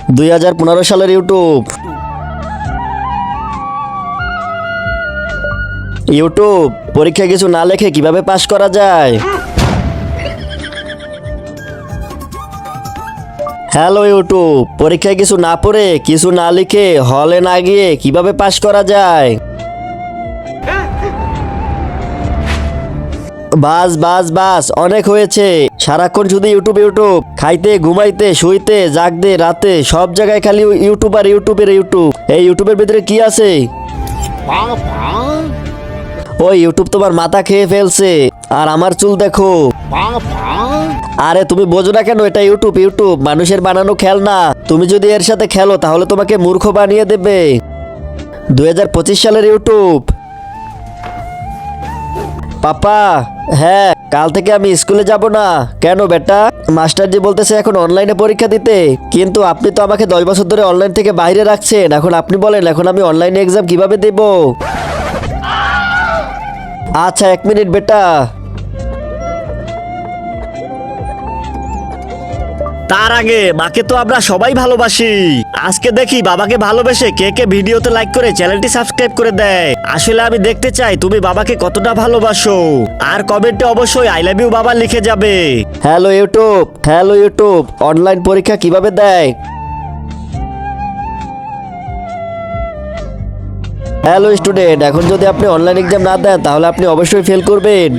2015 সালের YouTube. YouTube পরীক্ষা কিছু না লেখে কিভাবে পাস করা যায়? হ্যালো ইউটিউব, পরীক্ষায় কিছু না পড়ে কিছু না লিখে হলে না গিয়ে কিভাবে পাস করা যায়? বাস বাস বাস, অনেক হয়েছে। সারাক্ষণ শুধু ইউটিউব ইউটিউব, খাইতে ঘুমাইতে শুইতে জাগতে রাতে সব জায়গায় খালি ইউটিউব আর ইউটিউবের ইউটিউব। এই ইউটিউবের ভিতরে কি আছে? ওই ইউটিউব তোমার মাথা খেয়ে ফেলছে। আর আমার চুল দেখো। আরে তুমি বোঝো না কেন? এটা ইউটিউব ইউটিউব মানুষের বানানো খেলনা। তুমি যদি এর সাথে খেলো তাহলে তোমাকে মূর্খ বানিয়ে দেবে। 2025 সালের ইউটিউব। পাপা, হ্যাঁ কাল থেকে আমি স্কুলে যাব না। কেন বেটা? মাস্টারজি বলতেছে এখন অনলাইনে পরীক্ষা দিতে। কিন্তু আপনি তো আমাকে 10 বছর ধরে অনলাইন থেকে বাইরে রাখছেন। এখন আপনি বলেন এখন আমি অনলাইনে এক্সাম কিভাবে দেব? আচ্ছা 1 মিনিট বেটা। তার আগে মাকে তো আমরা সবাই ভালোবাসি। আজকে দেখি বাবাকে ভালোবেসে কে কে ভিডিওতে লাইক করে চ্যানেলটি সাবস্ক্রাইব করে দেয়। আসলে আমি দেখতে চাই তুমি বাবাকে কতটা ভালোবাসো। আর কমেন্টে অবশ্যই আই লাভ ইউ বাবা লিখে যাবে। হ্যালো ইউটিউব, অনলাইন পরীক্ষা কিভাবে দেয়? হ্যালো স্টুডেন্ট, এখন যদি আপনি অনলাইন এক্সাম না দেন তাহলে আপনি অবশ্যই ফেল করবেন।